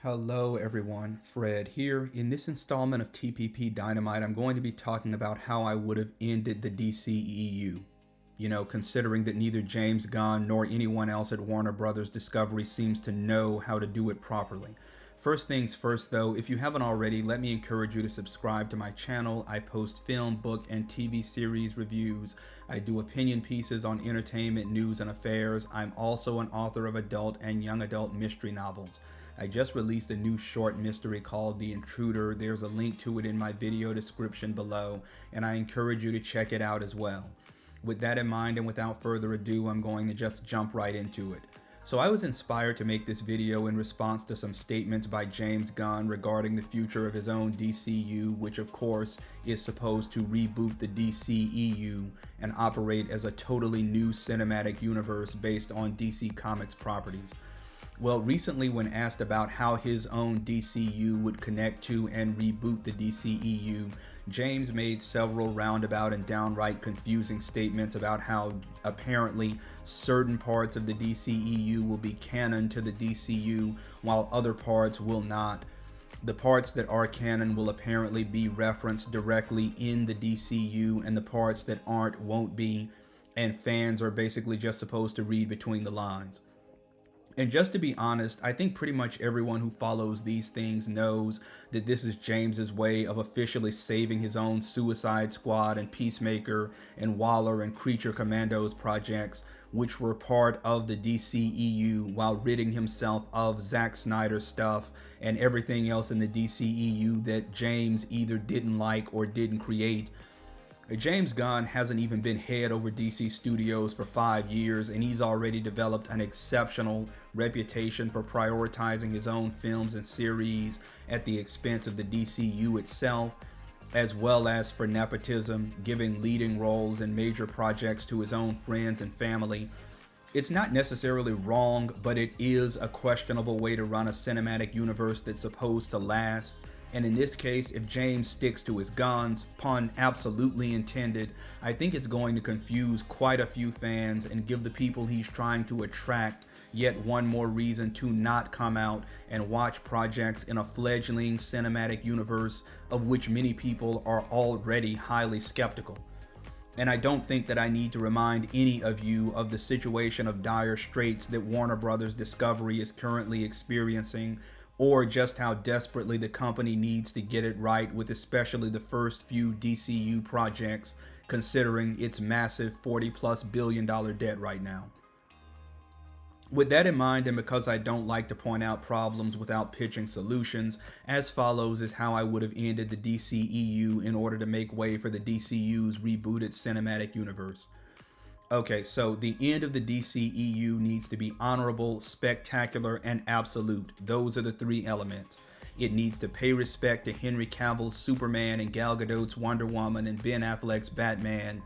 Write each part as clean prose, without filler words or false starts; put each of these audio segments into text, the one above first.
Hello everyone, Fred here. In this installment of TPP Dynamite, I'm going to be talking about how I would have ended the DCEU. Considering that neither James Gunn nor anyone else at Warner Brothers Discovery seems to know how to do it properly. First things first though, if you haven't already, let me encourage you to subscribe to my channel. I post film, book, and TV series reviews. I do opinion pieces on entertainment, news, and affairs. I'm also an author of adult and young adult mystery novels. I just released a new short mystery called The Intruder. There's a link to it in my video description below, and I encourage you to check it out as well. With that in mind and without further ado, I'm going to just jump right into it. So I was inspired to make this video in response to some statements by James Gunn regarding the future of his own DCU, which of course is supposed to reboot the DCEU and operate as a totally new cinematic universe based on DC Comics properties. Well, recently when asked about how his own DCU would connect to and reboot the DCEU, James made several roundabout and downright confusing statements about how apparently certain parts of the DCEU will be canon to the DCU while other parts will not. The parts that are canon will apparently be referenced directly in the DCU, and the parts that aren't won't be, and fans are basically just supposed to read between the lines. And just to be honest, I think pretty much everyone who follows these things knows that this is James's way of officially saving his own Suicide Squad and Peacemaker and Waller and Creature Commandos projects, which were part of the DCEU, while ridding himself of Zack Snyder stuff and everything else in the DCEU that James either didn't like or didn't create. James Gunn hasn't even been head over DC Studios for 5 years, and he's already developed an exceptional reputation for prioritizing his own films and series at the expense of the DCU itself, as well as for nepotism, giving leading roles in major projects to his own friends and family. It's not necessarily wrong, but it is a questionable way to run a cinematic universe that's supposed to last. And in this case, if James sticks to his guns, pun absolutely intended, I think it's going to confuse quite a few fans and give the people he's trying to attract yet one more reason to not come out and watch projects in a fledgling cinematic universe of which many people are already highly skeptical. And I don't think that I need to remind any of you of the situation of dire straits that Warner Brothers Discovery is currently experiencing, or just how desperately the company needs to get it right with especially the first few DCU projects, considering its massive $40+ billion debt right now. With that in mind, and because I don't like to point out problems without pitching solutions, as follows is how I would have ended the DCEU in order to make way for the DCU's rebooted cinematic universe. Okay, so the end of the DCEU needs to be honorable, spectacular, and absolute. Those are the three elements. It needs to pay respect to Henry Cavill's Superman and Gal Gadot's Wonder Woman and Ben Affleck's Batman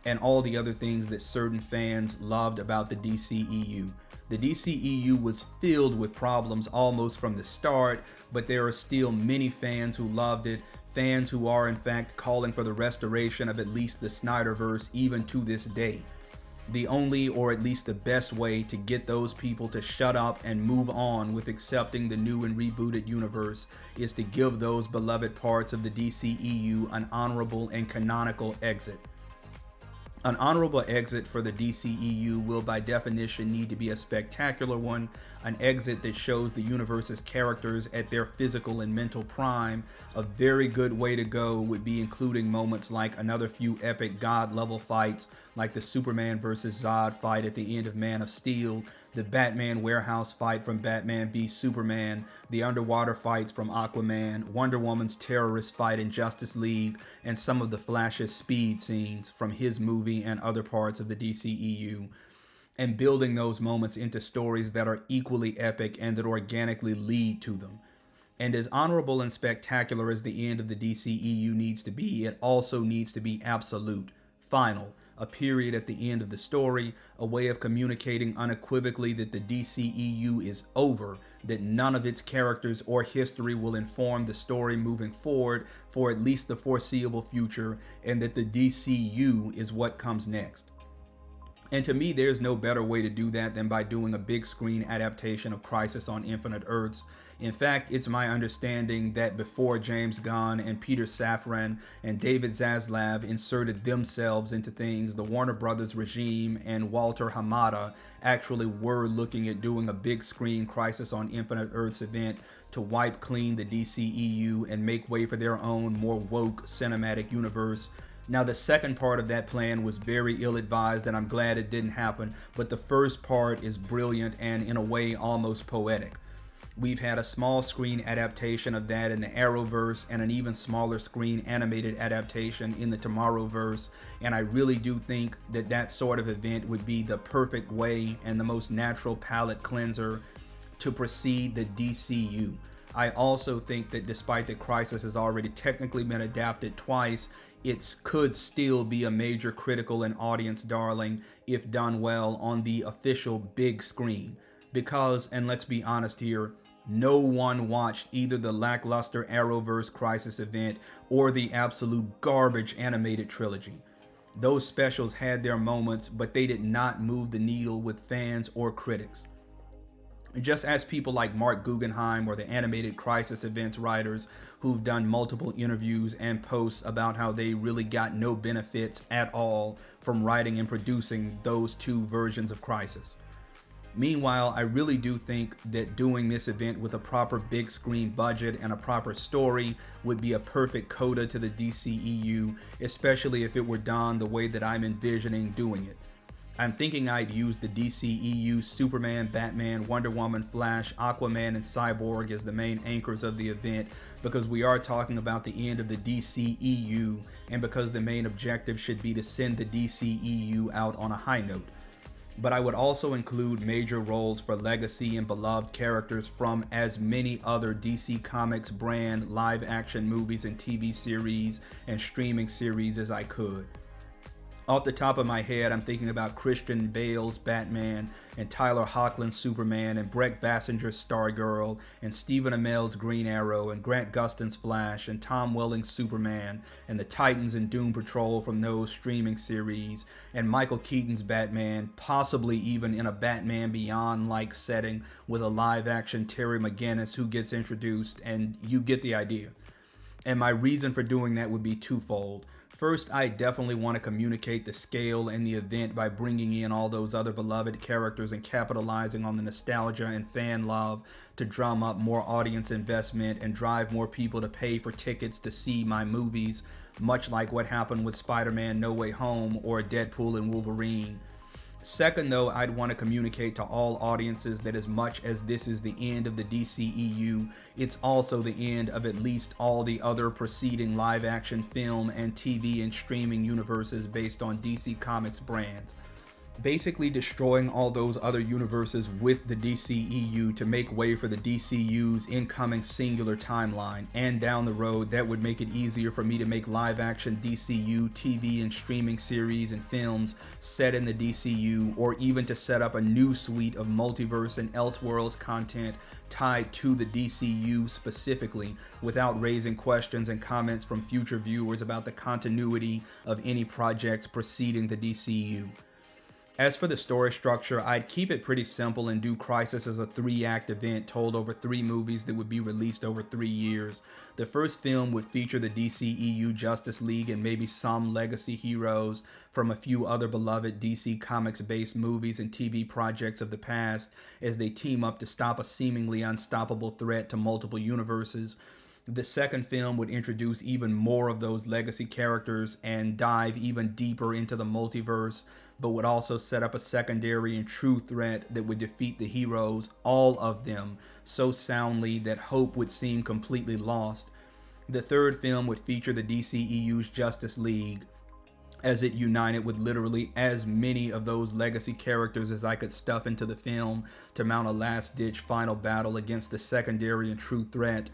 and all the other things that certain fans loved about the DCEU. The DCEU was filled with problems almost from the start, but there are still many fans who loved it, fans who are in fact calling for the restoration of at least the Snyderverse even to this day. The only, or at least the best way to get those people to shut up and move on with accepting the new and rebooted universe is to give those beloved parts of the DCEU an honorable and canonical exit. An honorable exit for the DCEU will by definition need to be a spectacular one, an exit that shows the universe's characters at their physical and mental prime. A very good way to go would be including moments like another few epic god level fights like the Superman vs. Zod fight at the end of Man of Steel, the Batman warehouse fight from Batman v Superman, the underwater fights from Aquaman, Wonder Woman's terrorist fight in Justice League, and some of the Flash's speed scenes from his movie and other parts of the DCEU, and building those moments into stories that are equally epic and that organically lead to them. And as honorable and spectacular as the end of the DCEU needs to be, it also needs to be absolute, final, a period at the end of the story, a way of communicating unequivocally that the DCEU is over, that none of its characters or history will inform the story moving forward for at least the foreseeable future, and that the DCU is what comes next. And to me, there's no better way to do that than by doing a big screen adaptation of Crisis on Infinite Earths. In fact, it's my understanding that before James Gunn and Peter Safran and David Zaslav inserted themselves into things, the Warner Brothers regime and Walter Hamada actually were looking at doing a big screen Crisis on Infinite Earths event to wipe clean the DCEU and make way for their own more woke cinematic universe. Now, the second part of that plan was very ill-advised, and I'm glad it didn't happen, but the first part is brilliant and, in a way, almost poetic. We've had a small screen adaptation of that in the Arrowverse and an even smaller screen animated adaptation in the Tomorrowverse, and I really do think that that sort of event would be the perfect way and the most natural palate cleanser to precede the DCU. I also think that despite that Crisis has already technically been adapted twice, it could still be a major critical and audience darling if done well on the official big screen. Because, and let's be honest here, no one watched either the lackluster Arrowverse Crisis event or the absolute garbage animated trilogy. Those specials had their moments, but they did not move the needle with fans or critics. Just as people like Mark Guggenheim or the animated Crisis events writers who've done multiple interviews and posts about how they really got no benefits at all from writing and producing those two versions of Crisis. Meanwhile, I really do think that doing this event with a proper big screen budget and a proper story would be a perfect coda to the DCEU, especially if it were done the way that I'm envisioning doing it. I'm thinking I'd use the DCEU Superman, Batman, Wonder Woman, Flash, Aquaman, and Cyborg as the main anchors of the event because we are talking about the end of the DCEU and because the main objective should be to send the DCEU out on a high note. But I would also include major roles for legacy and beloved characters from as many other DC Comics brand live action movies and TV series and streaming series as I could. Off the top of my head, I'm thinking about Christian Bale's Batman, and Tyler Hoechlin's Superman, and Brett Bassinger's Stargirl, and Stephen Amell's Green Arrow, and Grant Gustin's Flash, and Tom Welling's Superman, and the Titans and Doom Patrol from those streaming series, and Michael Keaton's Batman, possibly even in a Batman Beyond-like setting with a live-action Terry McGinnis who gets introduced, and you get the idea. And my reason for doing that would be twofold. First, I definitely want to communicate the scale and the event by bringing in all those other beloved characters and capitalizing on the nostalgia and fan love to drum up more audience investment and drive more people to pay for tickets to see my movies, much like what happened with Spider-Man No Way Home or Deadpool and Wolverine. Second, though, I'd want to communicate to all audiences that as much as this is the end of the DCEU, it's also the end of at least all the other preceding live-action film and TV and streaming universes based on DC Comics brands. Basically destroying all those other universes with the DCEU to make way for the DCU's incoming singular timeline, and down the road that would make it easier for me to make live-action DCU TV and streaming series and films set in the DCU, or even to set up a new suite of multiverse and Elseworlds content tied to the DCU specifically, without raising questions and comments from future viewers about the continuity of any projects preceding the DCU. As for the story structure, I'd keep it pretty simple and do Crisis as a 3-act event told over 3 movies that would be released over 3 years. The first film would feature the DCEU Justice League and maybe some legacy heroes from a few other beloved DC Comics-based movies and TV projects of the past as they team up to stop a seemingly unstoppable threat to multiple universes. The second film would introduce even more of those legacy characters and dive even deeper into the multiverse, but would also set up a secondary and true threat that would defeat the heroes, all of them, so soundly that hope would seem completely lost. The third film would feature the DCEU's Justice League, as it united with literally as many of those legacy characters as I could stuff into the film to mount a last-ditch final battle against the secondary and true threat.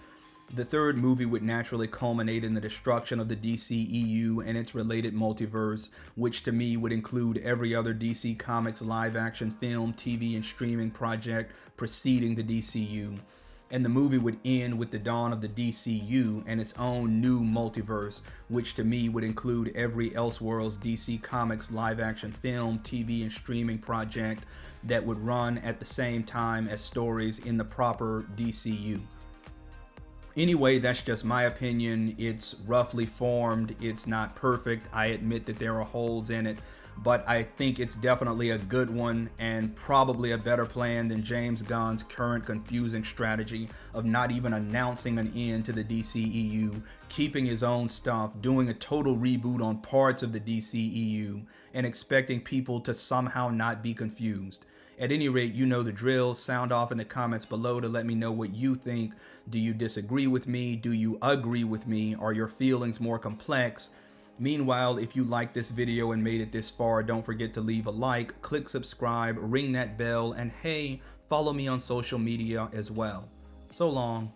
The third movie would naturally culminate in the destruction of the DCEU and its related multiverse, which to me would include every other DC Comics live-action film, TV, and streaming project preceding the DCU. And the movie would end with the dawn of the DCU and its own new multiverse, which to me would include every Elseworlds DC Comics live action film, TV, and streaming project that would run at the same time as stories in the proper DCU. Anyway, that's just my opinion. It's roughly formed. It's not perfect. I admit that there are holes in it, but I think it's definitely a good one and probably a better plan than James Gunn's current confusing strategy of not even announcing an end to the DCEU, keeping his own stuff, doing a total reboot on parts of the DCEU, and expecting people to somehow not be confused. At any rate, you know the drill. Sound off in the comments below to let me know what you think. Do you disagree with me? Do you agree with me? Are your feelings more complex? Meanwhile, if you liked this video and made it this far, don't forget to leave a like, click subscribe, ring that bell, and hey, follow me on social media as well. So long.